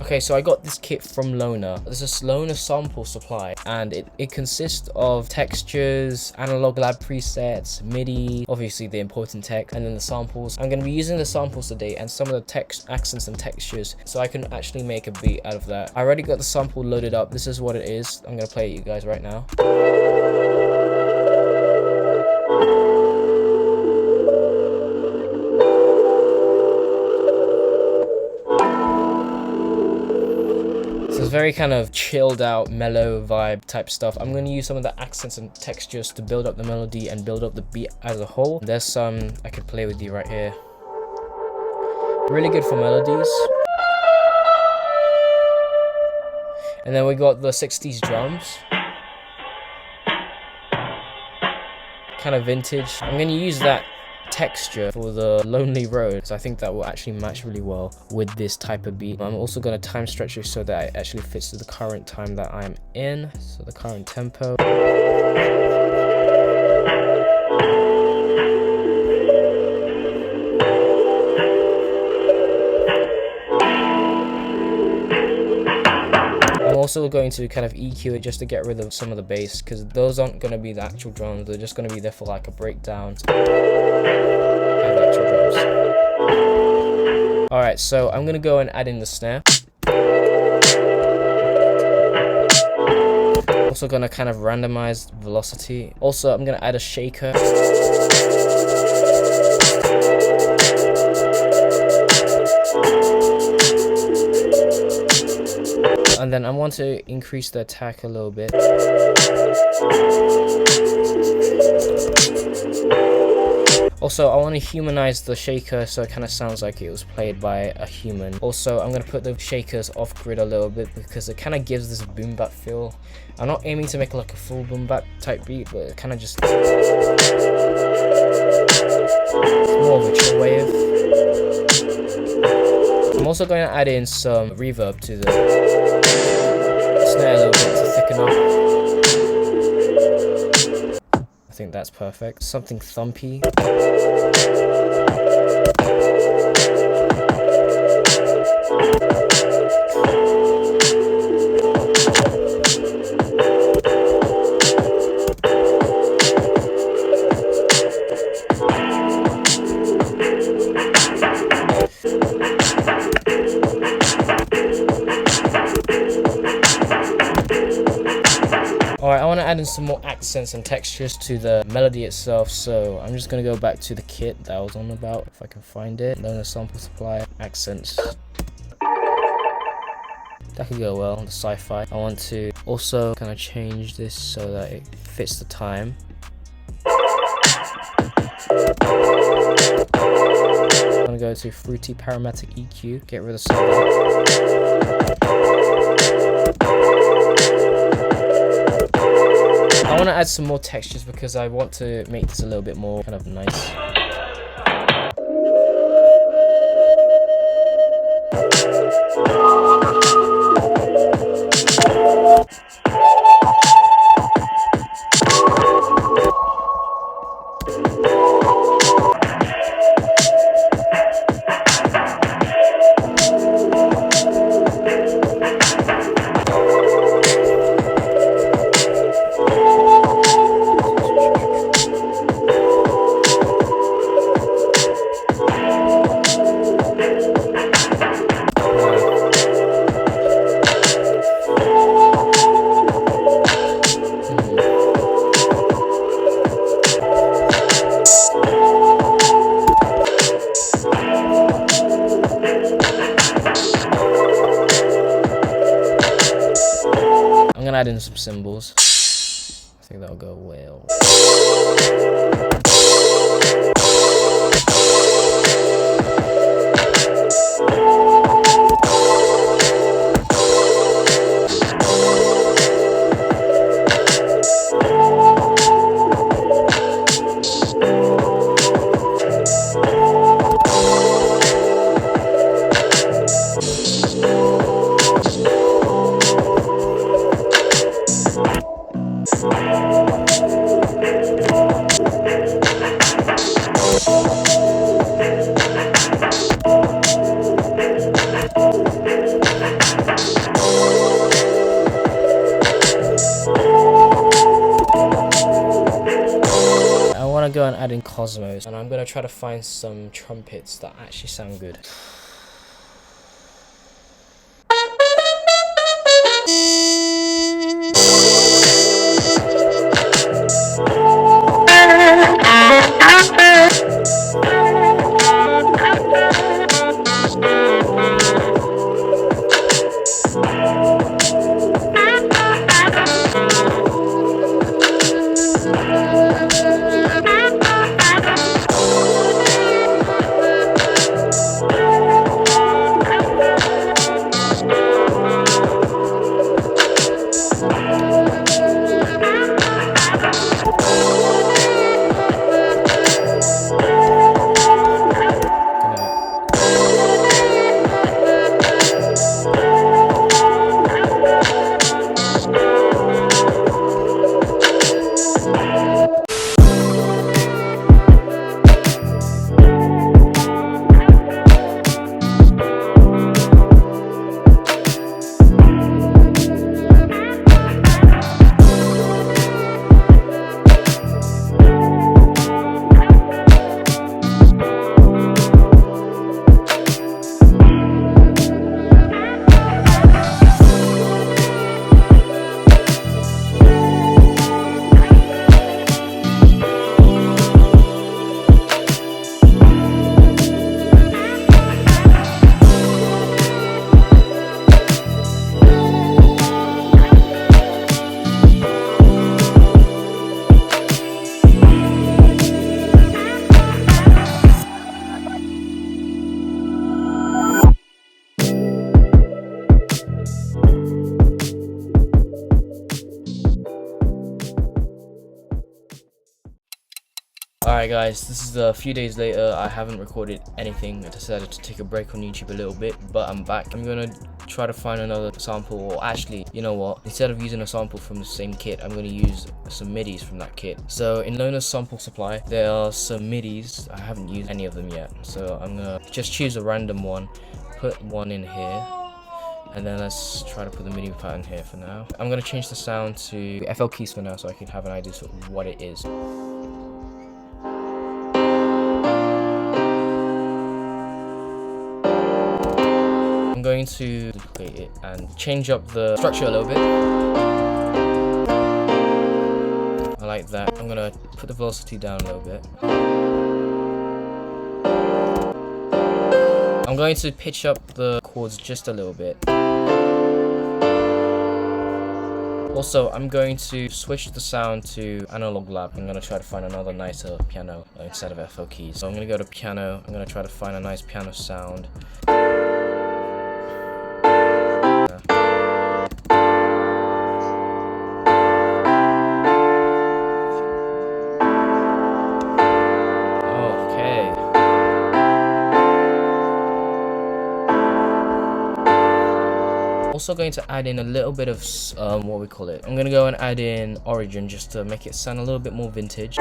Okay, so I got this kit from Loner. This is Loner sample supply, and it consists of textures, analog lab presets, MIDI, obviously the important text, and then the samples. I'm going to be using the samples today and some of the text accents and textures so I can actually make a beat out of that. I already got the sample loaded up. This is what it is. I'm going to play it you guys right now. So it's very kind of chilled out, mellow vibe type stuff. I'm going to use some of the accents and textures to build up the melody and build up the beat as a whole. There's some I could play with you right here. Really good for melodies. And then we got the 60s drums. Kind of vintage. I'm going to use that texture for the Lonely Road, so I think that will actually match really well with this type of beat. I'm also going to time stretch it so that it actually fits to the current time that I'm in, so the current tempo. I'm also going to kind of EQ it just to get rid of some of the bass, because those aren't going to be the actual drums, they're just going to be there for like a breakdown. Alright, so I'm going to go and add in the snare. Also going to kind of randomize velocity. Also, I'm going to add a shaker. And then I want to increase the attack a little bit. Also, I want to humanize the shaker so it kind of sounds like it was played by a human. Also, I'm going to put the shakers off grid a little bit because it kind of gives this boom bap feel. I'm not aiming to make like a full boom bap type beat, but it kind of just... It's more of a chill wave. I'm also going to add in some reverb to the snare a little bit to thicken up. I think that's perfect. Something thumpy. Alright, I want to add in some more accents and textures to the melody itself, so I'm just going to go back to the kit that I was on about, if I can find it. Loner sample supply, accents. That could go well on the sci-fi. I want to also kind of change this so that it fits the time. I'm going to go to Fruity Parametric EQ, get rid of some of that. I want to add some more textures because I want to make this a little bit more kind of nice. I'm gonna add in some cymbals. I think that'll go well. go and add in Cosmos, and I'm gonna try to find some trumpets that actually sound good. Alright guys, this is a few days later. I haven't recorded anything. I decided to take a break on YouTube a little bit, but I'm back. I'm gonna try to find another sample, or actually, you know what? Instead of using a sample from the same kit, I'm gonna use some MIDIs from that kit. So in Lona's sample supply, there are some MIDIs. I haven't used any of them yet, so I'm gonna just choose a random one, put one in here, and then let's try to put the MIDI pattern here for now. I'm gonna change the sound to FL keys for now, so I can have an idea of what it is. I'm going to duplicate it and change up the structure a little bit. I like that. I'm gonna put the velocity down a little bit. I'm going to pitch up the chords just a little bit. Also, I'm going to switch the sound to analog lab. I'm gonna try to find another nicer piano instead of FL keys. So I'm gonna go to piano. I'm gonna try to find a nice piano sound. Also going to add in a little bit of what we call it. I'm gonna go and add in Origin just to make it sound a little bit more vintage.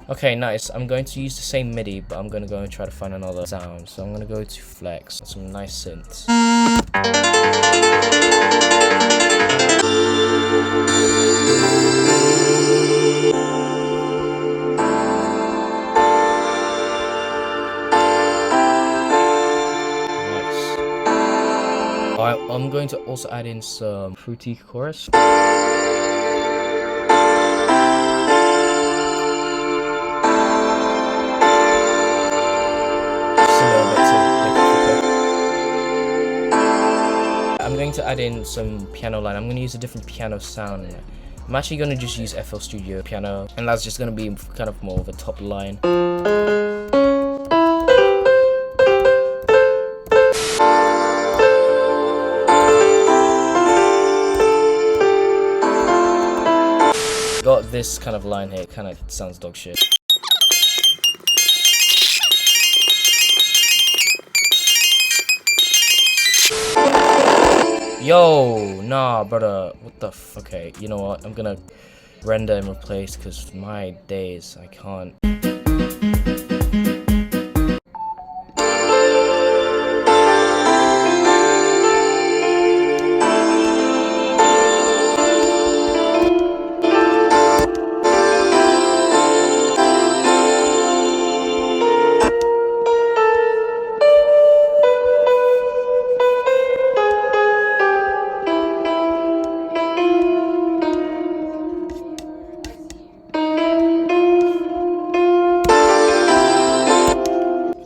Okay, nice. I'm going to use the same MIDI, but I'm gonna go and try to find another sound. So I'm gonna go to Flex, some nice synths. I'm going to also add in some fruity chorus. Just a little bit to make it quicker. I'm going to add in some piano line. I'm going to use a different piano sound. I'm actually going to just use FL Studio piano, and that's just going to be kind of more of a top line. Got this kind of line here, it kind of sounds dog shit. Yo, nah, brother, what the f? Okay, you know what? I'm gonna render and replace because my days, I can't.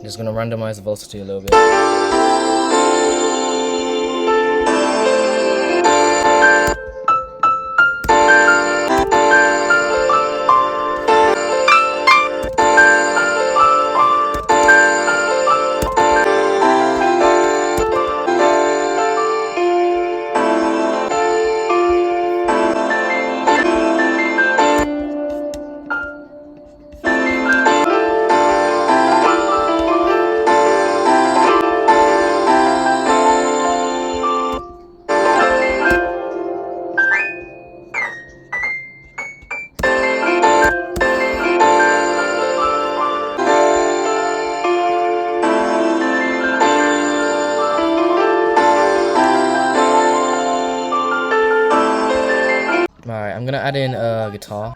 Just gonna randomize the velocity a little bit. Alright, I'm gonna add in a guitar.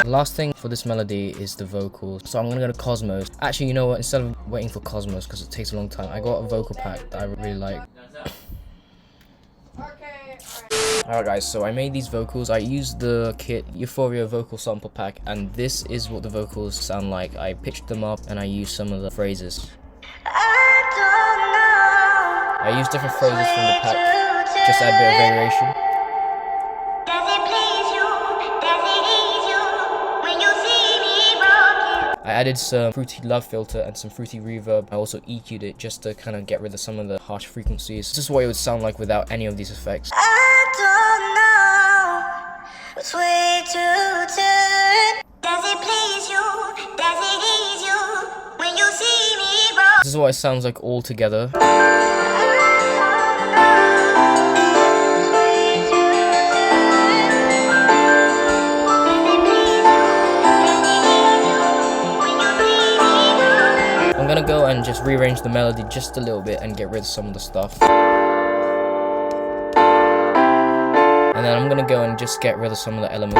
The last thing for this melody is the vocals, so I'm gonna go to Cosmos. Actually, you know what, instead of waiting for Cosmos because it takes a long time, I got a vocal pack that I really like. Alright guys, so I made these vocals. I used the kit Euphoria vocal sample pack, and this is what the vocals sound like. I pitched them up and I used some of the phrases. I used different phrases from the pack, just add a bit of variation. I added some fruity love filter and some fruity reverb. I also EQ'd it just to kind of get rid of some of the harsh frequencies. This is what it would sound like without any of these effects. I don't know which way to turn. Does it please you? Does it ease you when you see me broken? This is what it sounds like all together. I'm gonna go and just rearrange the melody just a little bit and get rid of some of the stuff. And then I'm gonna go and just get rid of some of the elements.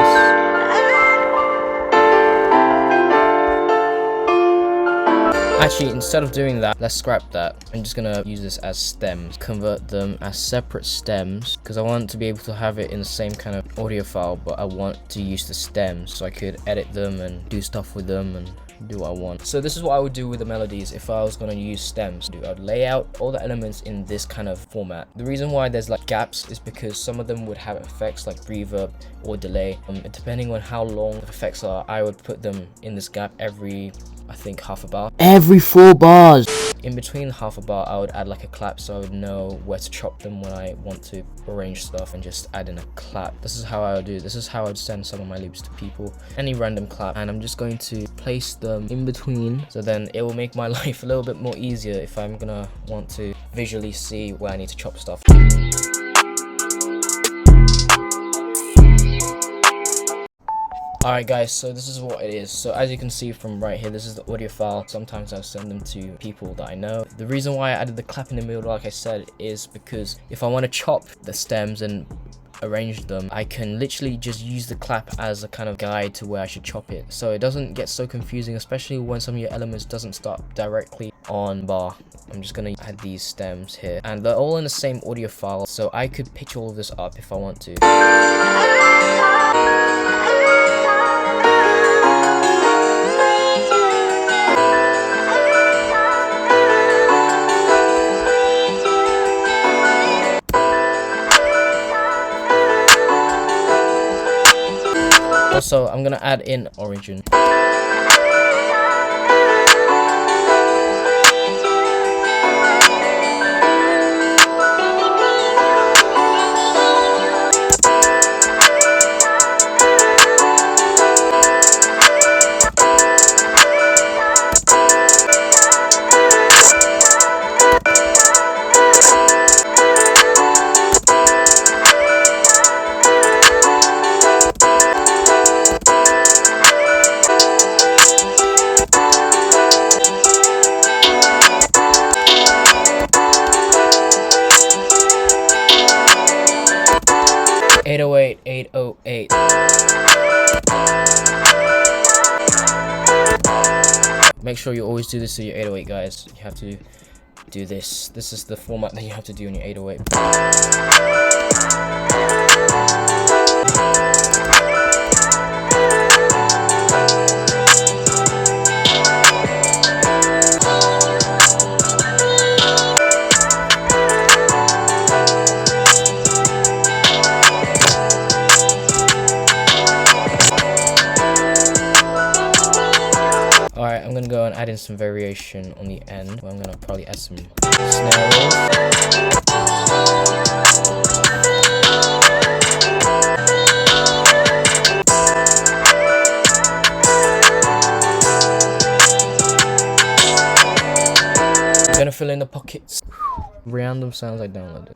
Actually, instead of doing that, let's scrap that. I'm just gonna use this as stems, convert them as separate stems, because I want to be able to have it in the same kind of audio file, but I want to use the stems so I could edit them and do stuff with them and do what I want. So this is what I would do with the melodies if I was gonna use stems. I'd lay out all the elements in this kind of format. The reason why there's like gaps is because some of them would have effects like reverb or delay. Depending on how long the effects are, I would put them in this gap every, I think, half a bar. Every 4 bars. In between half a bar, I would add like a clap so I would know where to chop them when I want to arrange stuff and just add in a clap. This is how I would do it. This is how I'd send some of my loops to people. Any random clap, and I'm just going to place them in between, so then it will make my life a little bit more easier if I'm gonna want to visually see where I need to chop stuff. Alright guys, so this is what it is. So as you can see from right here, this is the audio file. Sometimes I'll send them to people that I know. The reason why I added the clap in the middle, like I said, is because if I want to chop the stems and arrange them, I can literally just use the clap as a kind of guide to where I should chop it, so it doesn't get so confusing, especially when some of your elements doesn't start directly on bar. I'm just gonna add these stems here, and they're all in the same audio file, so I could pitch all of this up if I want to. Also, I'm gonna add in origin. 808, 808. Make sure you always do this to your 808, guys. You have to do this. This is the format that you have to do in your 808. Alright, I'm gonna go and add in some variation on the end. Where I'm gonna probably add some snare rolls. I'm gonna fill in the pockets. Random sounds I downloaded.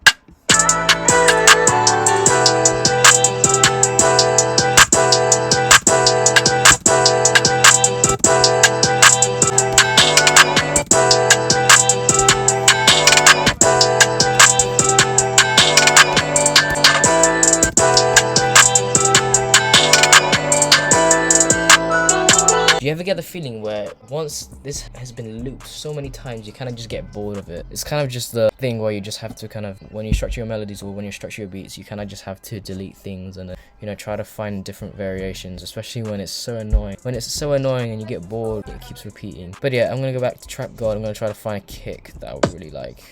Do you ever get the feeling where once this has been looped so many times, you kind of just get bored of it? It's kind of just the thing where you just have to kind of, when you structure your melodies or when you structure your beats, you kind of just have to delete things and, you know, try to find different variations, especially when it's so annoying. When it's so annoying and you get bored, it keeps repeating. But yeah, I'm going to go back to Trap God. I'm going to try to find a kick that I would really like.